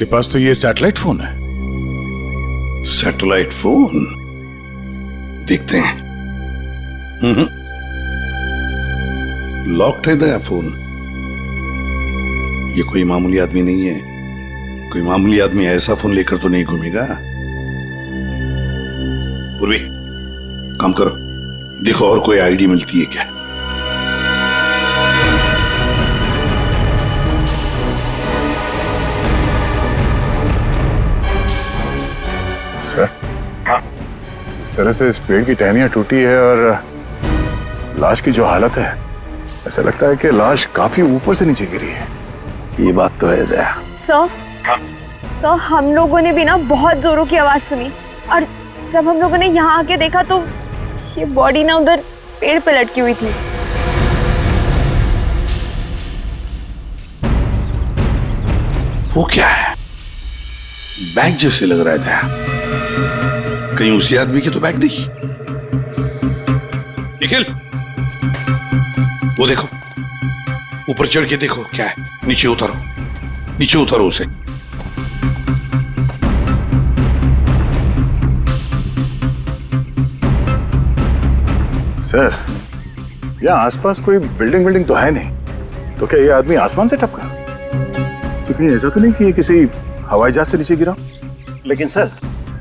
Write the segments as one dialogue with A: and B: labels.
A: उसके पास तो ये सैटेलाइट फोन है।
B: Satellite phone? देखते हैं। लॉक्ड है नया फोन। ये कोई मामूली आदमी नहीं है। कोई मामूली आदमी ऐसा फोन लेकर तो नहीं घूमेगा। पूर्वी, काम करो, देखो और कोई आईडी मिलती है क्या।
A: सर, हाँ, इस तरह से इस पेड़ की टहनियां टूटी है और लाश की जो हालत है, ऐसा लगता है कि लाश काफी ऊपर से नीचे गिरी है।
B: ये बात तो है दया।
C: सर, सर, हम लोगों ने भी ना बहुत जोरों की आवाज सुनी और जब हम लोगों ने यहाँ आके देखा तो ये बॉडी ना उधर पेड़ पे लटकी हुई थी।
B: वो क्या है? बैग जैसे लग रहा है दया। कहीं उसी आदमी की तो बैग नहीं। निखिल, वो देखो, ऊपर चढ़ के देखो क्या है। नीचे उतारो, नीचे उतारो उसे।
A: सर, यहाँ आसपास कोई बिल्डिंग तो है नहीं, तो क्या ये आदमी आसमान से टपका? तो कहीं ऐसा तो नहीं कि ये किसी हवाई जहाज से नीचे गिरा?
D: लेकिन सर,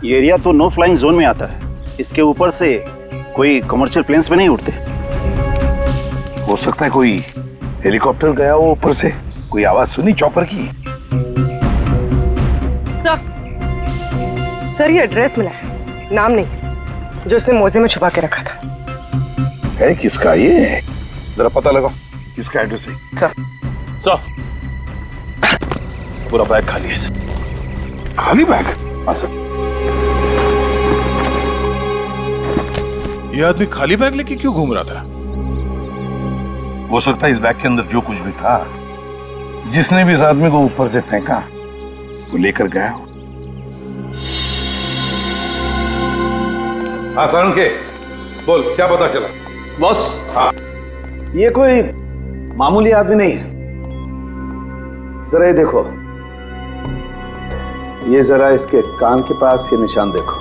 D: ये एरिया तो नो फ्लाइंग जोन में आता है। इसके ऊपर से कोई कमर्शियल प्लेन्स में नहीं उड़ते।
B: हो सकता है कोई हेलीकॉप्टर गया हो ऊपर से। कोई आवाज सुनी चॉपर की?
E: सर, ये एड्रेस मिला है, नाम नहीं, जो उसने मोजे में छुपा के रखा था।
B: है किसका ये? जरा पता लगाओ किसका एड्रेस है।
F: सर, पूरा बैग खाली है सर।
B: खाली बैग?
F: हाँ सर।
A: ये आदमी खाली बैग लेके क्यों घूम रहा था?
B: हो सकता है इस बैग के अंदर जो कुछ भी था, जिसने भी इस आदमी को ऊपर से फेंका, वो लेकर गया हो। हाँ सारुण के, बोल क्या पता चला?
D: बॉस,
B: हाँ,
D: ये कोई मामूली आदमी नहीं है। जरा ये देखो, ये जरा इसके कान के पास ये निशान देखो।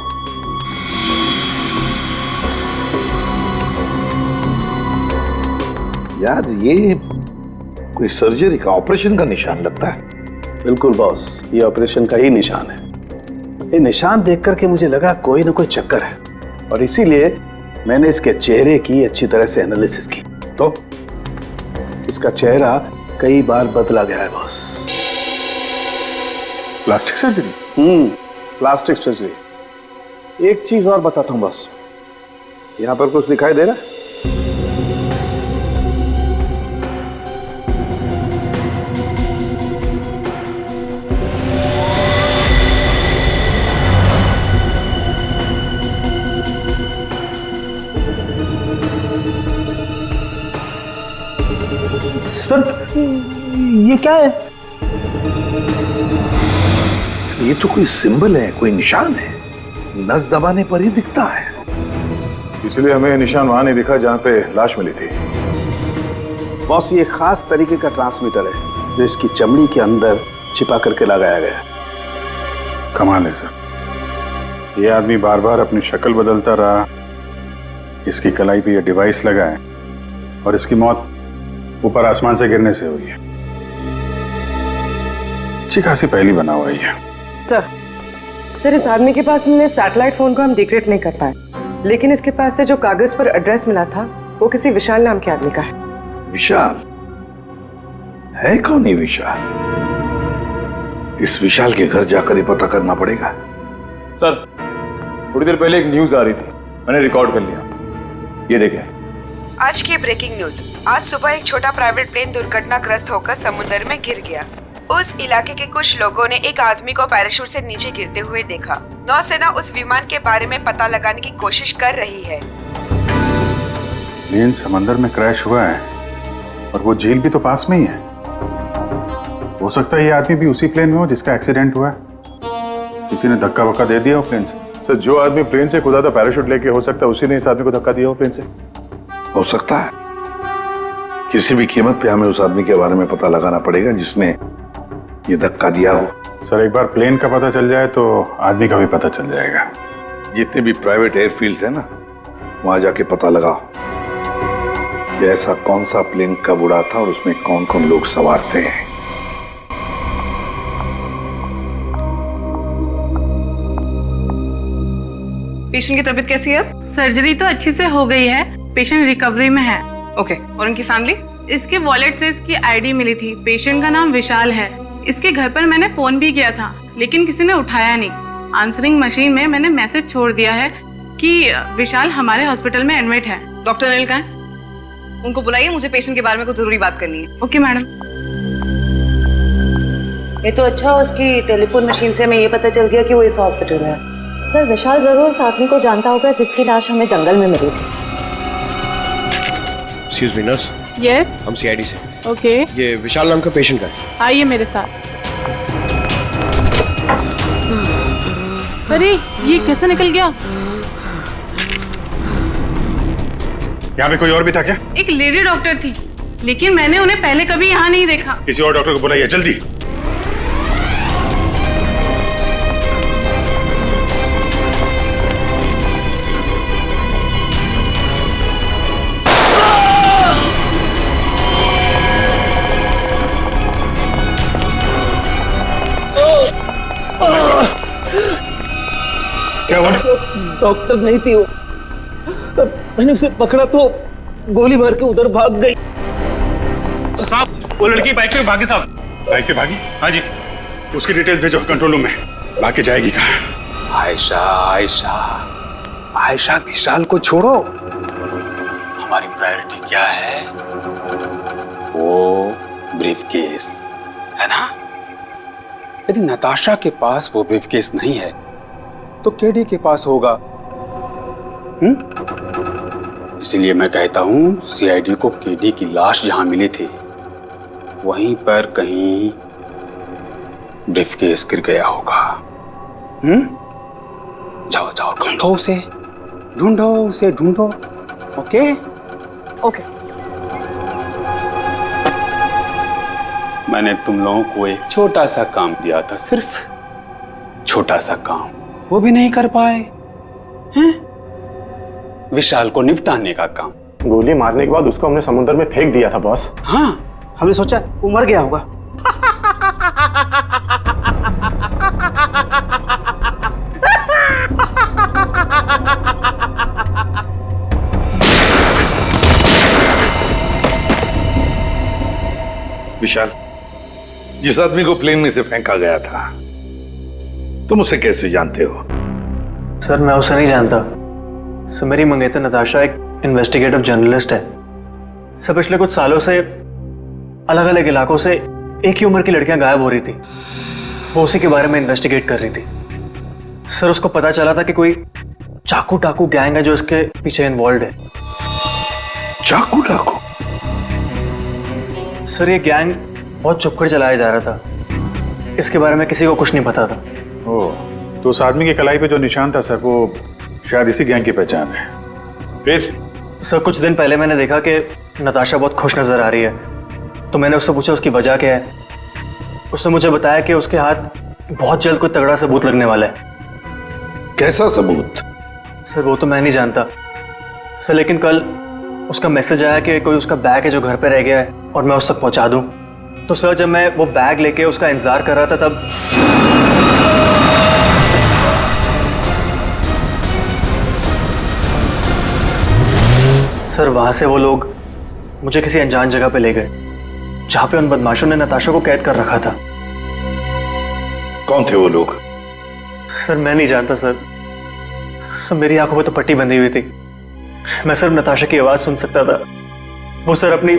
B: यार ये कोई सर्जरी का, ऑपरेशन का निशान लगता है।
D: बिल्कुल बॉस, ये ऑपरेशन का ही निशान है। ये निशान देख करके मुझे लगा कोई ना कोई चक्कर है, और इसीलिए मैंने इसके चेहरे की अच्छी तरह से एनालिसिस की। तो इसका चेहरा कई बार बदला गया है boss.
A: Plastic surgery?
D: Plastic surgery. एक चीज और बताता हूं बॉस, यहां पर कुछ दिखाई दे रहा है?
F: सर, ये क्या है?
B: ये तो कोई सिंबल है, कोई निशान है। नस दबाने पर ही दिखता है।
A: इसलिए हमें निशान वहां नहीं दिखा जहां पे लाश मिली थी।
D: बॉस, ये खास तरीके का ट्रांसमीटर है जो इसकी चमड़ी के अंदर छिपा करके लगाया गया है।
A: कमाल है सर, ये आदमी बार बार अपनी शक्ल बदलता रहा, इसकी कलाई पे ये डिवाइस लगा है और इसकी मौत ऊपर आसमान से गिरने से हुई है। अच्छी खासी पहली बना हुआ है।
E: सर, इस आदमी के पास मिले सैटेलाइट फोन को हम डिक्रिप्ट नहीं कर पाए, लेकिन इसके पास से जो कागज पर एड्रेस मिला था वो किसी विशाल नाम के आदमी का है।
B: विशाल? है कौन ये विशाल? इस विशाल के घर जाकर ही पता करना पड़ेगा।
F: सर, थोड़ी देर पहले एक न्यूज आ रही थी, मैंने रिकॉर्ड कर लिया। ये देखें।
G: आज की ब्रेकिंग न्यूज। आज सुबह एक छोटा प्राइवेट प्लेन दुर्घटनाग्रस्त होकर समुद्र में गिर गया। उस इलाके के कुछ लोगों ने एक आदमी को पैराशूट से नीचे गिरते हुए देखा। नौसेना उस विमान के बारे में पता लगाने की कोशिश कर रही है।
A: प्लेन समंदर में क्रैश हुआ है और वो झील भी तो पास में ही है। हो सकता है ये आदमी भी उसी प्लेन में हो जिसका एक्सीडेंट हुआ है। किसी ने धक्का वक्का दे दिया हो प्लेन से। सर, जो आदमी प्लेन से कूदा था पैराशूट लेके, हो सकता है उसी ने इस आदमी को धक्का दिया हो प्लेन से।
B: हो सकता है। किसी भी कीमत पे हमें उस आदमी के बारे में पता लगाना पड़ेगा जिसने ये धक्का दिया हो।
A: सर एक बार प्लेन का पता चल जाए तो आदमी का भी पता चल जाएगा।
B: जितने भी प्राइवेट एयरफील्ड्स है ना, वहां जाके पता लगाओ कि ऐसा कौन सा प्लेन कब उड़ा था और उसमें कौन कौन लोग सवार थे।
H: पेशेंट की तबीयत कैसी है अब?
I: सर्जरी तो अच्छी से हो गई है, पेशेंट रिकवरी में है।
H: ओके, और उनकी फैमिली?
I: इसके वॉलेट से इसकी आईडी मिली थी। पेशेंट का नाम विशाल है। इसके घर पर मैंने फोन भी किया था लेकिन किसी ने उठाया नहीं। आंसरिंग मशीन में मैंने मैसेज छोड़ दिया है कि विशाल हमारे हॉस्पिटल में एडमिट है।
H: डॉक्टर अनिल कहाँ है? उनको बुलाइए, मुझे पेशेंट के बारे में कुछ जरूरी बात करनी है।
I: Okay madam.
E: ये तो अच्छा, उसकी टेलीफोन मशीन से हमें ये पता चल गया कि वो इस हॉस्पिटल में है।
C: सर विशाल जरूर उस आदमी को जानता होगा जिसकी लाश हमें जंगल में मिली थी।
J: एक्सक्यूज मी नर्स,
I: यस
J: हम सीआईडी से।
I: ओके,
J: ये विशाल नाम का पेशेंट है।
I: आइए मेरे साथ। अरे ये कैसे निकल गया?
A: यहाँ पे कोई और भी था क्या?
I: एक लेडी डॉक्टर थी लेकिन मैंने उन्हें पहले कभी यहाँ नहीं देखा।
A: किसी और डॉक्टर को बुलाइए जल्दी। क्या हुआ?
K: डॉक्टर नहीं थी वो, मैंने उसे पकड़ा तो गोली मार के उधर भाग गई।
A: साहब वो लड़की बाइक पे भागी साहब। बाइक पे भागी? हाँ जी। उसकी डिटेल्स भेजो कंट्रोल रूम में। बाकी जाएगी कहाँ?
J: आयशा आयशा आयशा, विशाल को छोड़ो, हमारी प्रायोरिटी क्या है? वो ब्रीफकेस है ना। यदि नताशा के पास वो ब्रीफकेस नहीं है तो केडी के पास होगा। इसीलिए मैं कहता हूं सीआईडी को केडी की लाश जहां मिली थी वहीं पर कहीं ब्रीफकेस गिर गया होगा। जाओ जाओ, ढूंढो उसे, ढूंढो उसे, ढूंढो। Okay
H: okay.
J: मैंने तुम लोगों को एक छोटा सा काम दिया था, सिर्फ छोटा सा काम, वो भी नहीं कर पाए हैं? विशाल को निपटाने का काम।
K: गोली मारने के बाद उसको हमने समुद्र में फेंक दिया था बॉस।
J: हाँ,
K: हमने सोचा वो मर गया होगा।
B: विशाल, जिस आदमी को प्लेन में से फेंका गया था तुम उसे कैसे जानते हो?
L: सर मैं उसे नहीं जानता। सर मेरी मंगेतर नताशा एक इन्वेस्टिगेटिव जर्नलिस्ट है। सर पिछले कुछ सालों से अलग अलग इलाकों से एक ही उम्र की लड़कियां गायब हो रही थी। वो उसी के बारे में इन्वेस्टिगेट कर रही थी। सर उसको पता चला था कि कोई चाकू टाकू गैंग है जो इसके पीछे इन्वॉल्व है।
B: चाकू टाकू?
L: सर ये गैंग बहुत चुपकर चलाया जा रहा था, इसके बारे में किसी को कुछ नहीं पता था।
A: ओह, तो उस आदमी की कलाई पे जो निशान था सर वो शायद इसी गैंग की पहचान है।
B: फिर?
L: सर कुछ दिन पहले मैंने देखा कि नताशा बहुत खुश नजर आ रही है, तो मैंने उससे पूछा उसकी वजह क्या है। उसने मुझे बताया कि उसके हाथ बहुत जल्द कोई तगड़ा सबूत लगने वाला है।
B: कैसा सबूत?
L: सर वो तो मैं नहीं जानता सर, लेकिन कल उसका मैसेज आया कि कोई उसका बैग है जो घर पे रह गया है और मैं उस तक पहुंचा दूं। तो सर जब मैं वो बैग लेके उसका इंतजार कर रहा था तब सर वहां से वो लोग मुझे किसी अनजान जगह पे ले गए जहां पे उन बदमाशों ने नताशा को कैद कर रखा था।
B: कौन थे वो लोग?
L: सर मैं नहीं जानता सर। सर मेरी आंखों में तो पट्टी बंधी हुई थी, मैं सिर्फ नताशा की आवाज सुन सकता था। वो सर अपनी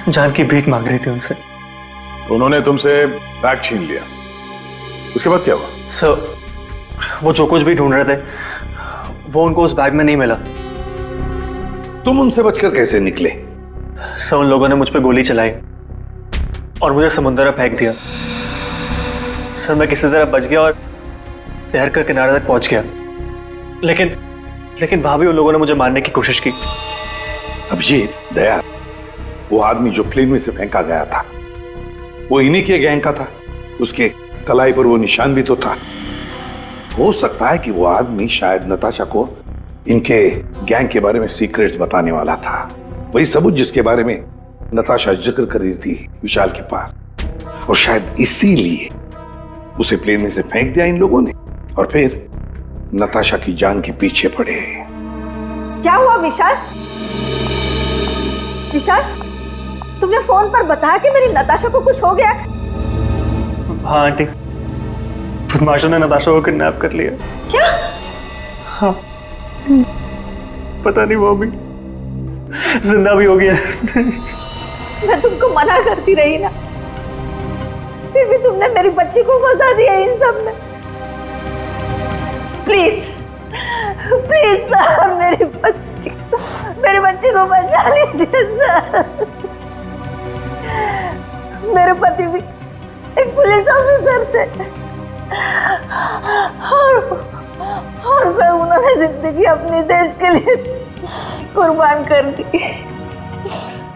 L: जान की भीख मांग रही थी उनसे।
A: उन्होंने तुमसे बैग छीन लिया, उसके बाद क्या हुआ?
L: सर वो जो कुछ भी ढूंढ रहे थे वो उनको उस बैग में नहीं मिला।
B: तुम उनसे बचकर कैसे निकले?
L: सर उन लोगों ने मुझ पर गोली चलाई और मुझे समुद्र में फेंक दिया। सर मैं किसी तरह बच गया और तैरकर किनारे तक पहुंच गया, लेकिन वहां भी उन लोगों ने मुझे मारने की कोशिश की।
B: अब ये दया, वो आदमी जो प्लेन में से फेंका गया था वो इन्हीं के गैंग का था? उसके कलाई पर वो निशान भी तो था। हो सकता है कि वो आदमी शायद नताशा को इनके गैंग के बारे में सीक्रेट्स बताने वाला था, वही सबूत जिसके बारे में नताशा जिक्र कर रही थी विशाल के पास। और शायद इसीलिए उसे प्लेन में से फेंक दिया इन लोगों ने और फिर नताशा की जान के पीछे पड़े।
M: क्या हुआ विशाल? विशाल, तुमने फोन पर बताया कि मेरी नताशा को कुछ हो गया?
L: हाँ आंटी, बदमाशों ने नताशा को किडनैप कर लिया।
M: क्या?
L: हाँ, पता नहीं वो भी जिंदा भी हो गया।
M: मैं तुमको मना करती रही ना, फिर भी तुमने मेरी बच्ची को फंसा दिया इन सब में। प्लीज प्लीज सर, मेरी बच्ची को बचा लीजिए सर। मेरे पति भी एक पुलिस ऑफिसर थे और सर उन्होंने जिंदगी अपने देश के लिए कुर्बान कर दी।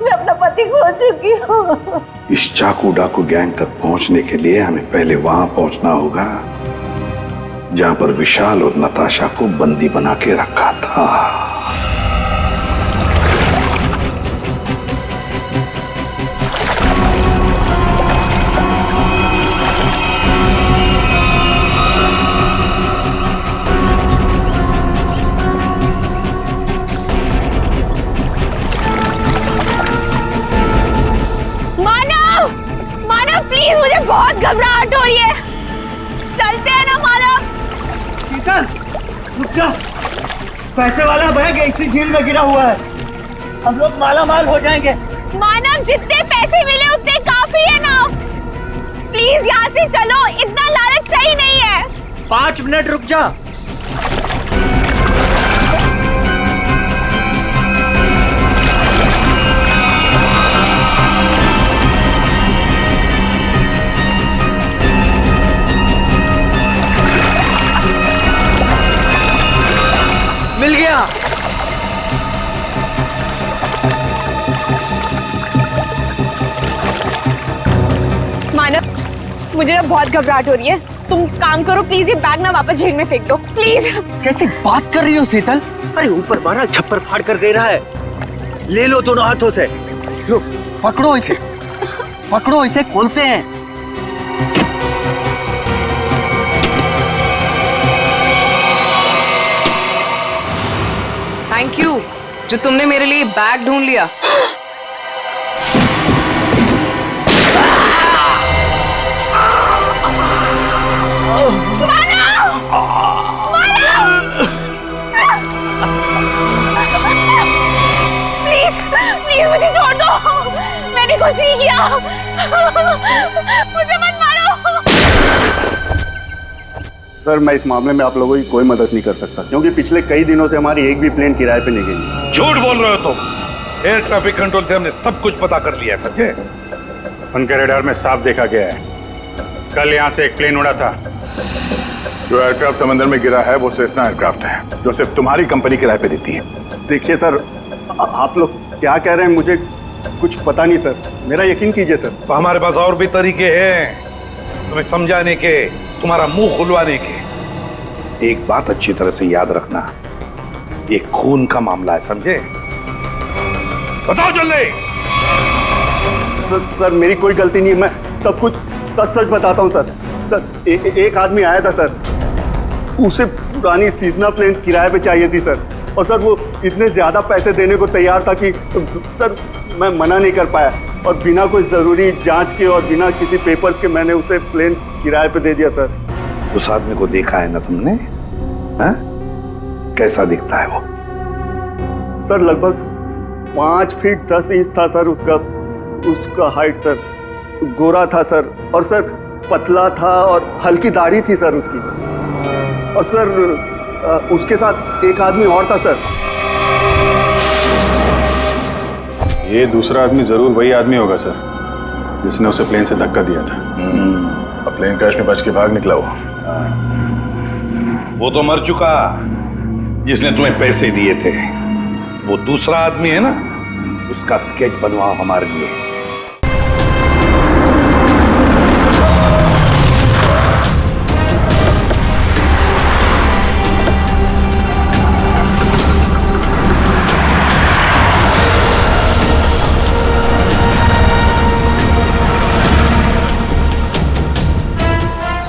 M: मैं अपना पति खो चुकी हूँ।
B: इस चाकू डाकू गैंग तक पहुंचने के लिए हमें पहले वहां पहुंचना होगा जहां पर विशाल और नताशा को बंदी बना के रखा था।
C: प्लीज, मुझे बहुत घबराहट हो रही है। चलते हैं ना मानव।
K: शीतल, रुक जा। पैसे वाला बैग इसी झील में गिरा हुआ है, हम लोग माला माल हो जाएंगे।
C: मानव, जितने पैसे मिले उतने काफी है ना। प्लीज यहाँ से चलो, इतना लालच सही नहीं है।
K: 5 मिनट रुक जा। मिल गया।
C: मानव, मुझे ना बहुत घबराहट हो रही है। तुम काम करो प्लीज, ये बैग ना वापस झील में फेंक दो प्लीज।
K: कैसी बात कर रही हो शीतल? अरे ऊपर मारा छप्पर फाड़ कर दे रहा है। ले लो दोनों हाथों से। लो, पकड़ो इसे, पकड़ो इसे, खोलते हैं।
H: थैंक यू जो तुमने मेरे लिए बैग ढूंढ लिया।
C: प्लीज प्लीज मुझे छोड़ दो, मैंने कुछ नहीं किया। मुझे मत मारो।
D: सर, मैं इस मामले में आप लोगों की कोई मदद नहीं कर सकता क्योंकि पिछले कई दिनों से हमारी एक भी प्लेन किराए पे नहीं गई।
B: झूठ बोल रहे हो तुम। एयर ट्रैफिक कंट्रोल से हमने सब कुछ पता कर लिया है, समझे?
A: उनके रेडार में साफ देखा गया है। कल यहाँ से एक प्लेन उड़ा था। जो एयरक्राफ्ट समंदर में गिरा है वो सेस्ना एयरक्राफ्ट है, जो सिर्फ तुम्हारी कंपनी किराए पे देती है।
D: देखिए सर, आप लोग क्या कह रहे हैं मुझे कुछ पता नहीं सर, मेरा यकीन कीजिए सर।
B: तो हमारे पास और भी तरीके हैं तुम्हें समझाने के, तुम्हारा मुंह खुलवाने के। एक बात अच्छी तरह से याद रखना, ये खून का मामला है, समझे? बताओ जल्दी।
D: सर मेरी कोई गलती नहीं है, मैं सब कुछ सच सच बताता हूँ सर। सर एक आदमी आया था सर, उसे पुरानी सीजनल प्लेन किराए पे चाहिए थी सर, और सर वो इतने ज़्यादा पैसे देने को तैयार था कि सर मैं मना नहीं कर पाया, और बिना कोई ज़रूरी जांच के और बिना किसी पेपर्स के मैंने उसे प्लेन किराए पे दे दिया सर।
B: उस आदमी को देखा है ना तुमने? हाँ? कैसा दिखता है वो?
D: सर लगभग 5 फीट 10 इंच था सर उसका हाइट सर। गोरा था सर, और सर पतला था और हल्की दाढ़ी थी सर उसकी, और सर उसके साथ एक आदमी और था सर।
A: ये दूसरा आदमी जरूर वही आदमी होगा सर जिसने उसे प्लेन से धक्का दिया था। अब प्लेन क्रैश में बच के भाग निकला
B: वो तो मर चुका जिसने तुम्हें पैसे दिए थे। वो दूसरा आदमी है ना, उसका स्केच बनवाओ हमारे लिए।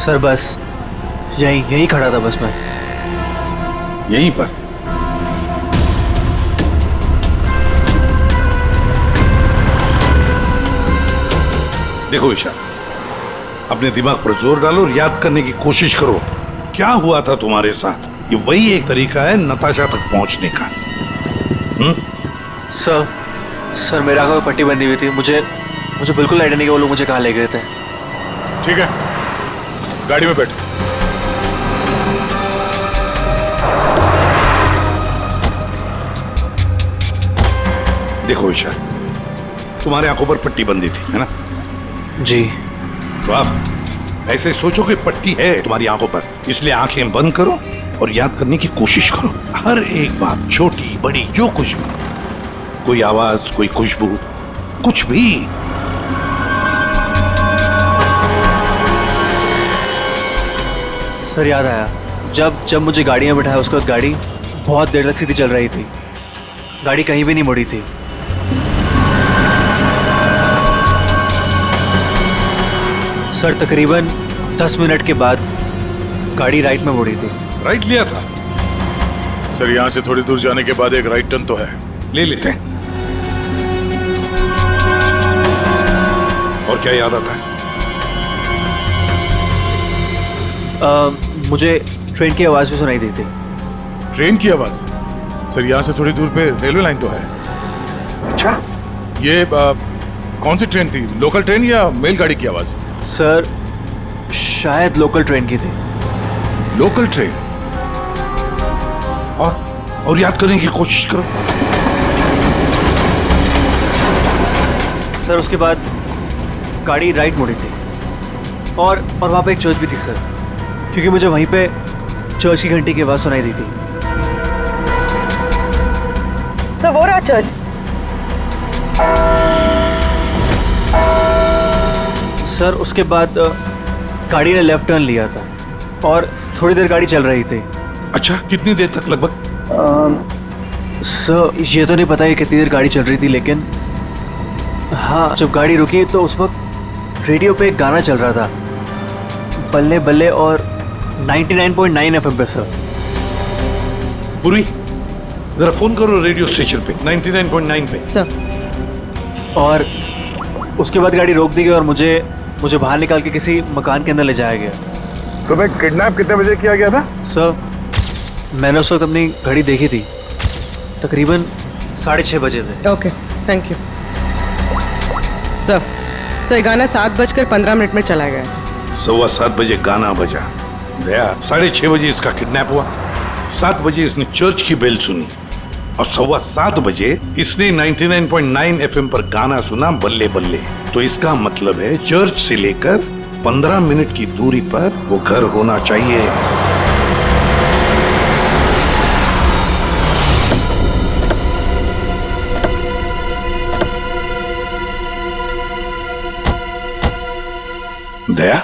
L: सर बस यहीं खड़ा था बस मैं।
B: यहीं पर? देखो ईशा, अपने दिमाग पर जोर डालो और याद करने की कोशिश करो क्या हुआ था तुम्हारे साथ। ये वही एक तरीका है नताशा तक पहुंचने का।
L: सर मेरे आंखों में पट्टी बंधी हुई थी। मुझे बिल्कुल आइडिया नहीं कि वो लोग मुझे कहाँ ले गए थे।
A: ठीक है, गाड़ी में बैठ।
B: देखो ईशा, तुम्हारे आंखों पर पट्टी बंधी थी, है ना?
L: जी।
B: तो आप ऐसे सोचो कि पट्टी है तुम्हारी आंखों पर, इसलिए आंखें बंद करो और याद करने की कोशिश करो हर एक बात, छोटी बड़ी जो कुछ भी, कोई आवाज, कोई खुशबू, कुछ भी।
L: सर याद आया, जब मुझे गाड़ी में बिठाया उसके बाद गाड़ी बहुत देर तक सीधी चल रही थी। गाड़ी कहीं भी नहीं मुड़ी थी। सर तकरीबन 10 मिनट के बाद गाड़ी राइट में मुड़ी थी।
B: राइट लिया था?
A: सर यहाँ से थोड़ी दूर जाने के बाद एक राइट टर्न तो है,
B: ले लेते हैं। और क्या याद आता है?
L: मुझे ट्रेन की आवाज भी सुनाई दी थी।
A: ट्रेन की आवाज? सर यहाँ से थोड़ी दूर पे रेलवे लाइन तो है।
B: अच्छा,
A: ये कौन सी ट्रेन थी? लोकल ट्रेन या मेल गाड़ी की आवाज?
L: सर शायद लोकल ट्रेन की थी।
A: Local train?
B: और याद करने की कोशिश करो।
L: सर उसके बाद गाड़ी राइट मुड़ी थी और वहाँ पे एक चर्च भी थी सर, क्योंकि मुझे वहीं पे चर्च की घंटी की आवाज़ सुनाई दी थी।
E: सर वो रहा चर्च।
L: सर उसके बाद गाड़ी ने लेफ्ट टर्न लिया था और थोड़ी देर गाड़ी चल रही थी।
B: अच्छा, कितनी देर तक लगभग?
L: सर ये तो नहीं पता है कितनी देर गाड़ी चल रही थी, लेकिन हाँ जब गाड़ी रुकी तो उस वक्त रेडियो पे एक गाना चल रहा था, बल्ले बल्ले, और 99.9 FM पे सर।
B: पूरी जरा फोन करो रेडियो स्टेशन पे 99.9 पे।
E: सर।
L: और उसके बाद गाड़ी रोक दी गई और मुझे बाहर निकाल के किसी मकान के अंदर ले जाया गया।
A: तुम्हें किडनैप कितने बजे किया गया था?
L: सर मैंने उस वक्त अपनी घड़ी देखी थी, तकरीबन 6:30 बजे थे।
E: Okay, thank you. सर गाना 7:15 में चला गया।
B: 7:15 बजे गाना बजा गया, 6:30 बजे इसका किडनैप हुआ, 7 बजे इसने चर्च की बेल सुनी और 7:15 बजे इसने 99.9 FM पर गाना सुना, बल्ले बल्ले। तो इसका मतलब है चर्च से लेकर 15 मिनट की दूरी पर वो घर होना चाहिए। दया,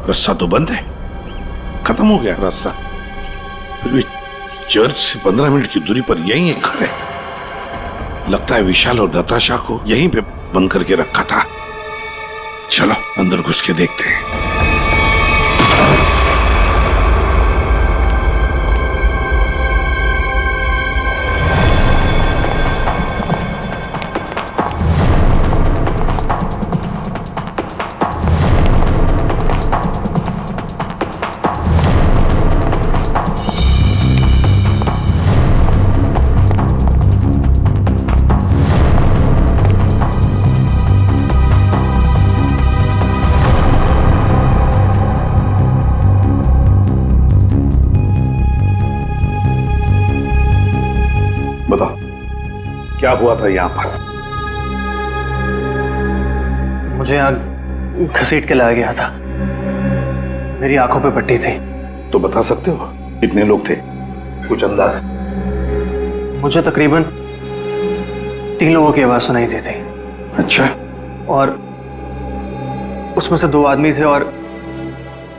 B: रास्ता तो बंद है, खत्म हो गया रास्ता, फिर भी चर्च से 15 मिनट की दूरी पर यही एक घर है। लगता है विशाल और नताशा को यहीं पे बंद करके रखा था। चलो अंदर घुस के देखते हैं। बताओ क्या हुआ था यहाँ पर?
L: मुझे यहाँ घसीट के लाया गया था, मेरी आंखों पे पट्टी थी।
B: तो बता सकते हो कितने लोग थे, कुछ अंदाज?
L: मुझे तकरीबन 3 लोगों की आवाज सुनाई दी थी।
B: अच्छा।
L: और उसमें से 2 आदमी थे और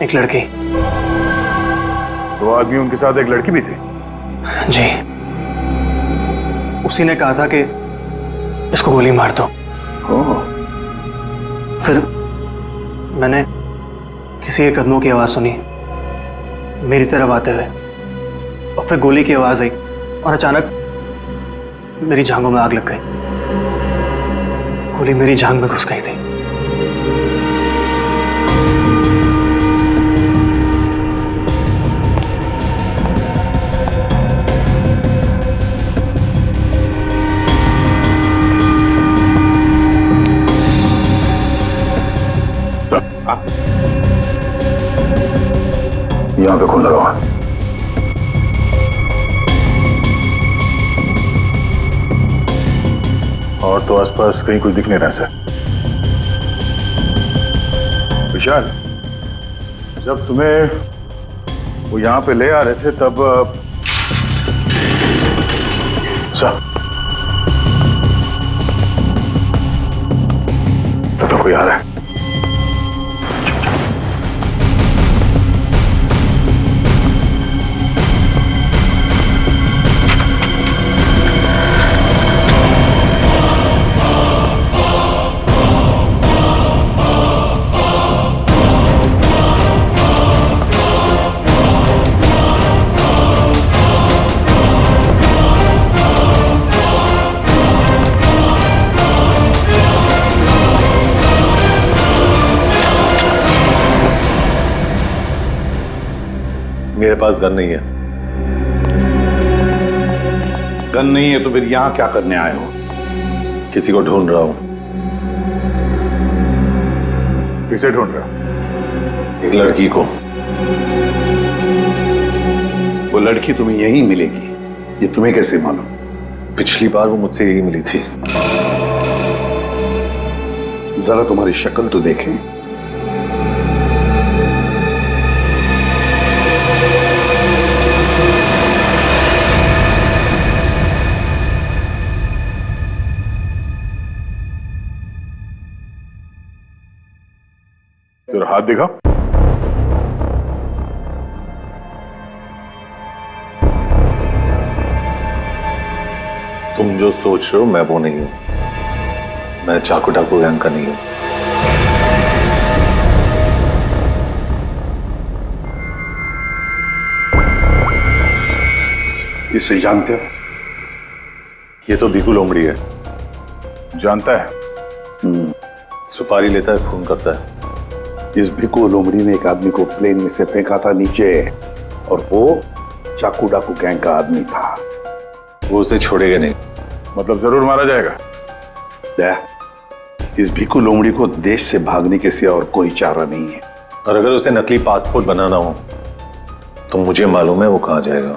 L: एक लड़की।
A: 2 आदमी, उनके साथ एक लड़की भी थी?
L: जी। उसी ने कहा था कि इसको गोली मार दो।
B: ओह।
L: फिर किसी के कदमों की आवाज़ सुनी मेरी तरफ आते हुए, और फिर गोली की आवाज़ आई और अचानक मेरी जांघों में आग लग गई। गोली मेरी जांघ में घुस गई थी।
A: यहाँ पे खून लगा हुआ है। और तो आसपास कहीं कुछ दिख नहीं रहा सर। विशाल, जब तुम्हें वो यहाँ पे ले आ रहे थे तब सर तो कोई आ रहा है।
B: मेरे पास गन नहीं है। गन नहीं है तो फिर यहां क्या करने आए हो?
J: किसी को ढूंढ रहा हूं।
A: किसे ढूंढ रहा हो?
J: एक लड़की को।
B: वो लड़की तुम्हें यहीं मिलेगी, ये तुम्हें कैसे मालूम?
J: पिछली बार वो मुझसे यही मिली थी।
B: जरा तुम्हारी शक्ल तो देखें।
A: तेरा हाथ दिखा।
J: तुम जो सोच रहे हो मैं वो नहीं हूं। मैं चाकू डाकू गैंग का नहीं हूं।
B: इसे जानते हो?
J: ये तो भिखू लोमड़ी है।
A: जानता है?
J: सुपारी लेता है, खून करता है।
B: इस भिखू लोमड़ी ने एक आदमी को प्लेन में से फेंका था नीचे, और वो चाकू डाकू गैंग का आदमी था।
J: वो उसे छोड़ेगा नहीं।
A: मतलब जरूर मारा जाएगा।
B: इस भिखू लोमड़ी को देश से भागने के सिवा और कोई चारा नहीं है।
J: और अगर उसे नकली पासपोर्ट बनाना हो तो मुझे मालूम है वो कहां जाएगा।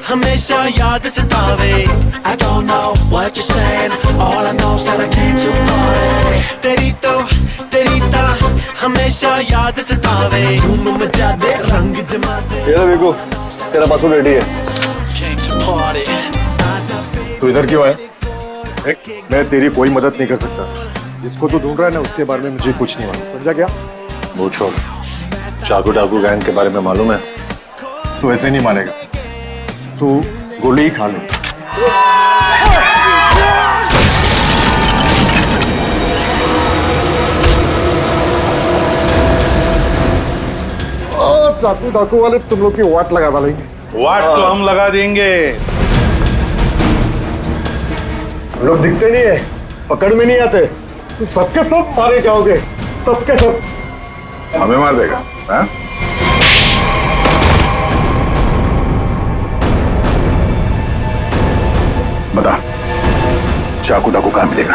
N: हमेशा याद सतावे I don't know what you're saying All I know is that I came too far तेरी तो हमेशा याद सतावे धूम मचा दे रंग जमा दे
K: तेरा देखो तेरा पासपोर्ट रेडी है
N: Came to party
O: तू इधर क्यों है? मैं तेरी कोई मदद नहीं कर सकता। जिसको तू ढूंढ रहा है ना उसके बारे में मुझे कुछ नहीं मालूम, समझा क्या?
J: वो छोड़, चाकू डाकू गैंग के बारे में मालूम है?
O: तू ऐसे नहीं मानेगा, तू गोली ही खा ले। चाकू डाकू वाले तुम लोग की वाट लगा डालेंगे।
B: वाट तो हम लगा देंगे।
O: हम लोग दिखते नहीं है, पकड़ में नहीं आते, तुम सबके सब मारे जाओगे, सबके सब।
B: हमें मार देगा हाँ?
A: बता, चाकू डाकू कहां मिलेगा?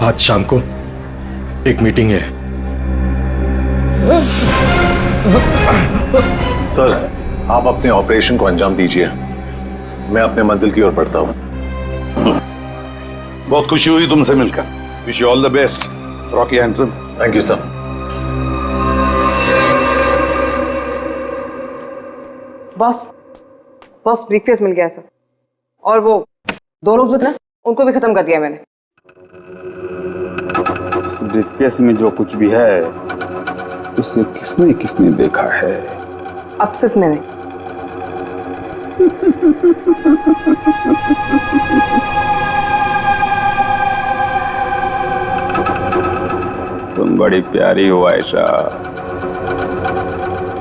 O: आज शाम को एक मीटिंग है।
P: सर, आप अपने ऑपरेशन को अंजाम दीजिए, मैं अपने मंजिल की ओर बढ़ता हूं।
B: बहुत खुशी हुई तुमसे मिलकर। Wish you all the best Rocky handsome.
P: Thank you sir.
E: Boss, boss briefcase मिल गया सर, और वो दो लोग जो थे ना उनको भी खत्म कर दिया मैंने।
J: इस ब्रीफकेस में जो कुछ भी है उसे किसने किसने देखा है?
E: अब सिर्फ मैंने।
J: तुम बड़ी प्यारी हो आयशा,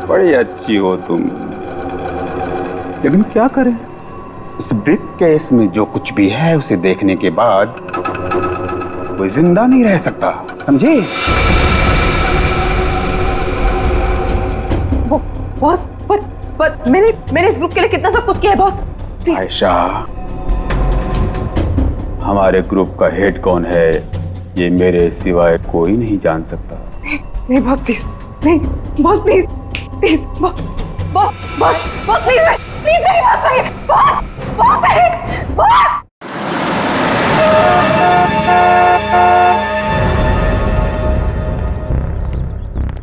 J: बड़ी अच्छी हो तुम, लेकिन क्या करें, इस ब्रीफकेस में जो कुछ भी है उसे देखने के बाद कोई जिंदा नहीं रह सकता, समझे?
E: बॉस, पर मैंने इस ग्रुप के लिए कितना सब कुछ किया है बॉस, प्लीज।
J: आयशा, हमारे ग्रुप का हेड कौन है ये मेरे सिवाय कोई नहीं जान सकता।
E: नहीं बॉस प्लीज, नहीं boss please, please boss, boss boss boss please, please मेरी बात सुनिए बॉस, बॉस नहीं, बॉस।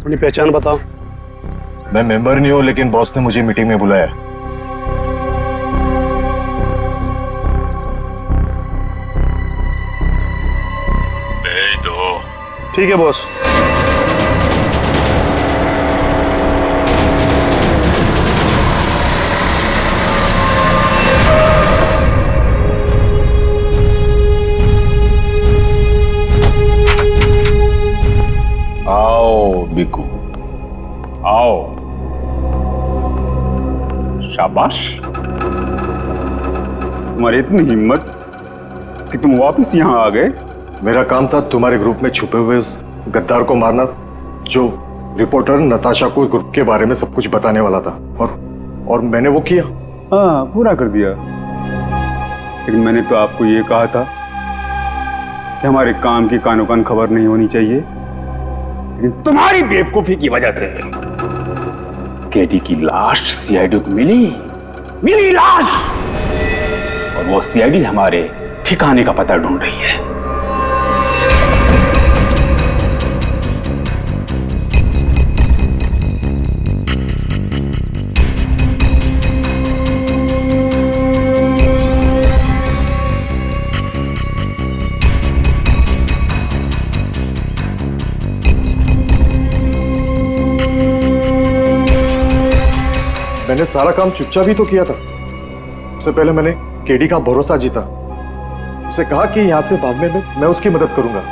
O: अपनी पहचान बताओ। मैं मेंबर नहीं हूं, लेकिन बॉस ने मुझे मीटिंग में बुलाया।
F: भेज दो।
O: ठीक है बॉस।
J: आओ बिकू, आओ। शाबाश, तुम्हारी इतनी हिम्मत कि तुम वापस यहाँ आ गए।
O: मेरा काम था तुम्हारे ग्रुप में छुपे हुए उस गद्दार को मारना, जो रिपोर्टर नताशा को ग्रुप के बारे में सब कुछ बताने वाला था, और मैंने वो किया।
J: हाँ, पूरा कर दिया। लेकिन मैंने तो आपको ये कहा था कि हमारे काम की कानो कान खबर नहीं होनी चाहिए, लेकिन तुम्हारी बेवकूफी की वजह से केटी की लाश सीआईडी को मिली लाश, और वो सीआईडी हमारे ठिकाने का पता ढूंढ रही है।
O: मैंने सारा काम चुपचाप ही तो किया था। सबसे पहले मैंने केडी का भरोसा जीता, उसे कहा कि यहां से भागने में मैं उसकी मदद करूंगा।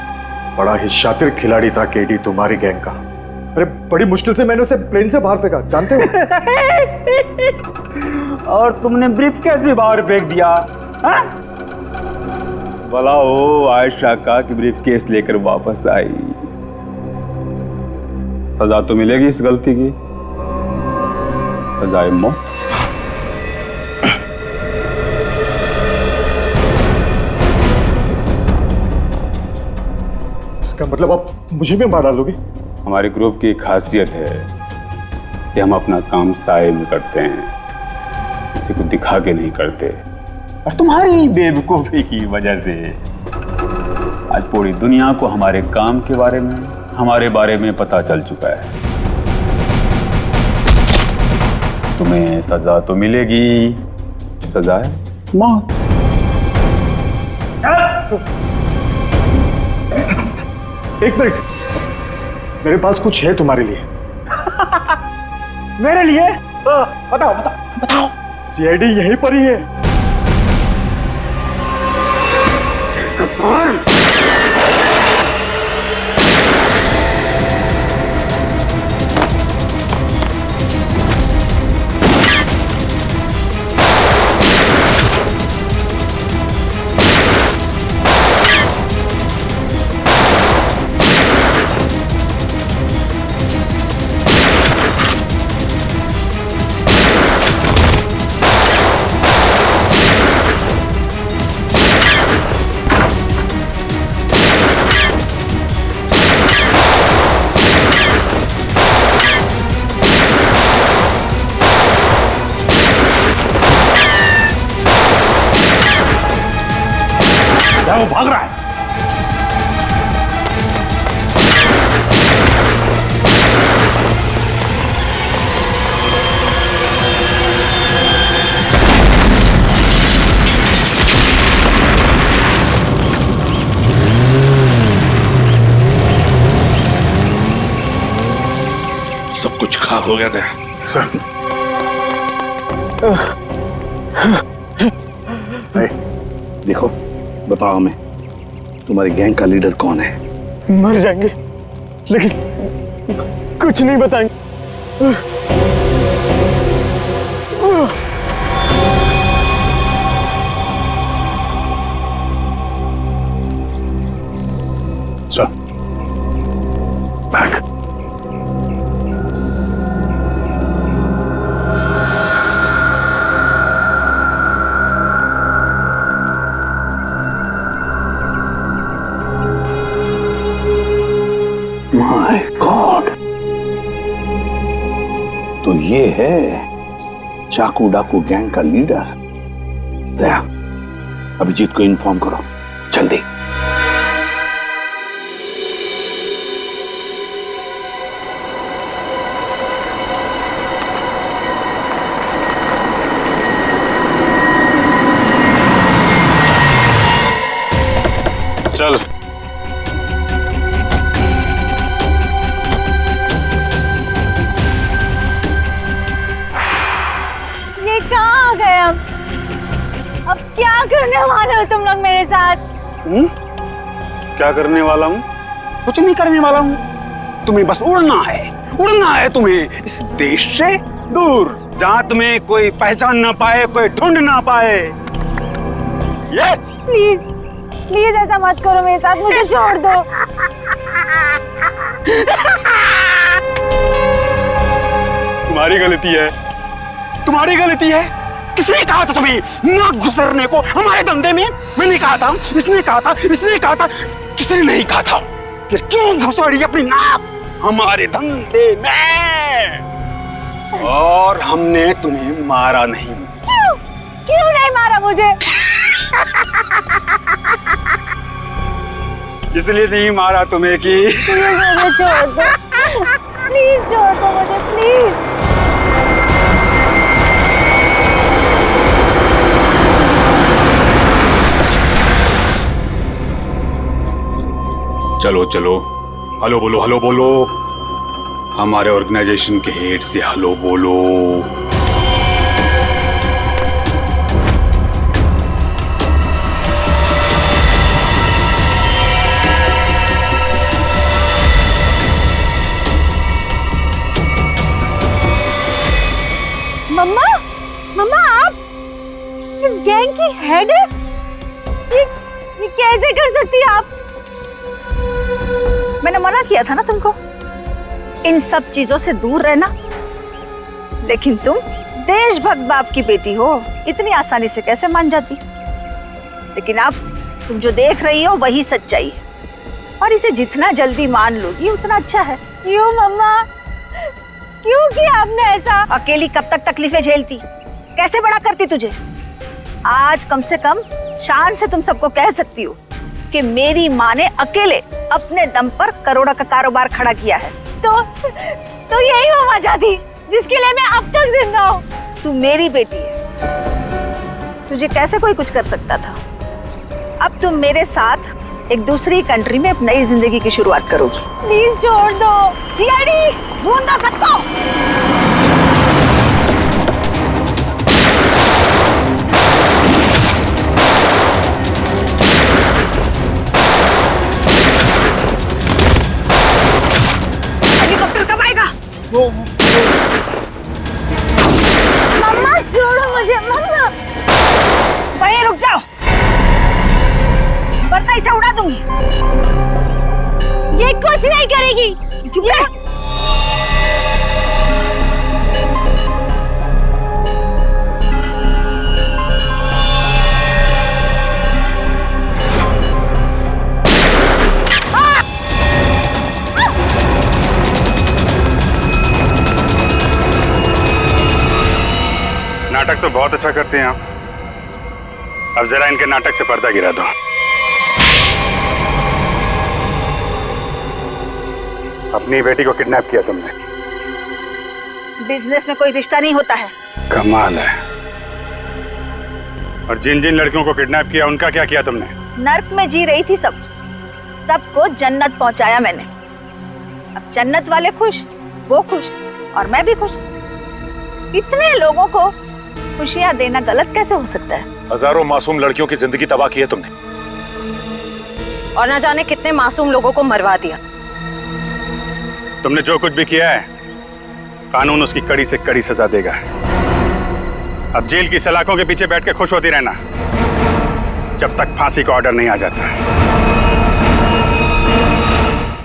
O: बड़ा ही शातिर खिलाड़ी था केडी तुम्हारी गैंग का। अरे बड़ी मुश्किल से मैंने उसे प्लेन से बाहर फेंका, जानते हो?
J: और तुमने ब्रीफकेस भी बाहर फेंक दिया। भला हो आयशा का कि ब्रीफकेस लेकर वापस आई। सजा तो मिलेगी इस गलती की, सजाए मौत।
O: इसका मतलब आप मुझे भी मार डालोगे?
J: हमारे ग्रुप की खासियत है कि हम अपना काम साए में करते हैं, किसी को दिखा के नहीं करते। और तुम्हारी बेवकूफी की वजह से आज पूरी दुनिया को हमारे काम के बारे में, हमारे बारे में पता चल चुका है। तुम्हें सजा तो मिलेगी, सजा है मौत।
O: एक मिनट, मेरे पास कुछ है तुम्हारे लिए।
J: मेरे लिए? बताओ बताओ बताओ।
O: सीआईडी यहीं पर ही है।
D: वो भाग रहा है।
B: सब कुछ खाक हो गया था
A: सर।
B: देखो, बताओ हमें, तुम्हारे गैंग का लीडर कौन है?
O: मर जाएंगे लेकिन कुछ नहीं बताएंगे।
A: Sir, back.
B: माय गॉड, तो ये है चाकू डाकू गैंग का लीडर। दया, अभिजीत को इन्फॉर्म करो जल्दी।
J: चल।
M: कहाँ आ गए अब क्या करने वाले हो तुम लोग मेरे साथ?
D: क्या करने वाला हूँ? कुछ नहीं करने वाला हूँ। तुम्हें बस उड़ना है तुम्हें इस देश से दूर, जहाँ तुम्हें कोई पहचान ना पाए, कोई ढूंढ ना पाए। ये
M: प्लीज प्लीज ऐसा मत करो मेरे साथ, मुझे छोड़ दो।
D: तुम्हारी गलती है। किसने कहा था तुम्हें ना गुजरने को हमारे धंधे में? मैंने कहा था, इसने कहा था, किसने नहीं कहा था? फिर क्यों घुसड़ी अपनी नाक हमारे धंधे में? और हमने तुम्हें मारा नहीं।
M: क्यों नहीं मारा मुझे?
D: इसलिए नहीं मारा तुम्हें कि
M: मुझे छोड़ दो, प्लीज छोड़ दो मुझे, प्लीज।
J: चलो चलो, हेलो बोलो, हमारे ऑर्गेनाइजेशन के हेड से हेलो बोलो।
M: मम्मा आप इस गैंग की हेड है? ये कैसे कर सकती है आप? मैंने मना किया था ना तुमको इन सब चीजों से दूर रहना, लेकिन तुम देशभक्त बाप की बेटी हो, इतनी आसानी से कैसे मान जाती? लेकिन अब तुम जो देख रही हो वही सच्चाई है, और इसे जितना जल्दी मान लोगी उतना अच्छा है। क्यों मम्मा, क्यों किया आपने ऐसा? अकेली कब तक तकलीफें झेलती, कैसे बड़ा करती तुझे? आज कम से कम शान से तुम सबको कह सकती हो कि मेरी माँ ने अकेले अपने दम पर करोड़ों का कारोबार खड़ा किया है। तो यही वो वजह थी जिसके लिए मैं अब तक जिंदा हूँ। तू मेरी बेटी है, तुझे कैसे कोई कुछ कर सकता था? अब तुम मेरे साथ एक दूसरी कंट्री में एक नई जिंदगी की शुरुआत करोगी। प्लीज छोड़ दो। सीआईडी ढूंढ दो सबको। मम्मा छोड़ो मुझे, मम्मा वहीं रुक जाओ वरना इसे उड़ा दूंगी। ये कुछ नहीं करेगी, चुप रह।
J: नाटक तो बहुत अच्छा करते हैं आप, अब जरा इनके नाटक से पर्दा गिरा दो।
A: अपनी बेटी को किडनैप किया तुमने।
M: बिजनेस में कोई रिश्ता नहीं होता है।
A: कमाल है। और जिन जिन लड़कियों को किडनैप किया उनका क्या किया तुमने?
M: नर्क में जी रही थी सबको जन्नत पहुंचाया मैंने। अब जन्नत वाले खुश, वो खुश और मैं भी खुश। इतने लोगों को खुशियां देना गलत कैसे हो सकता है?
P: हजारों मासूम लड़कियों की जिंदगी तबाह की है तुमने,
H: और ना जाने कितने मासूम लोगों को मरवा दिया।
A: तुमने जो कुछ भी किया है, कानून उसकी कड़ी से कड़ी सजा देगा। अब जेल की सलाखों के पीछे बैठ के खुश होती रहना जब तक फांसी का ऑर्डर नहीं आ जाता।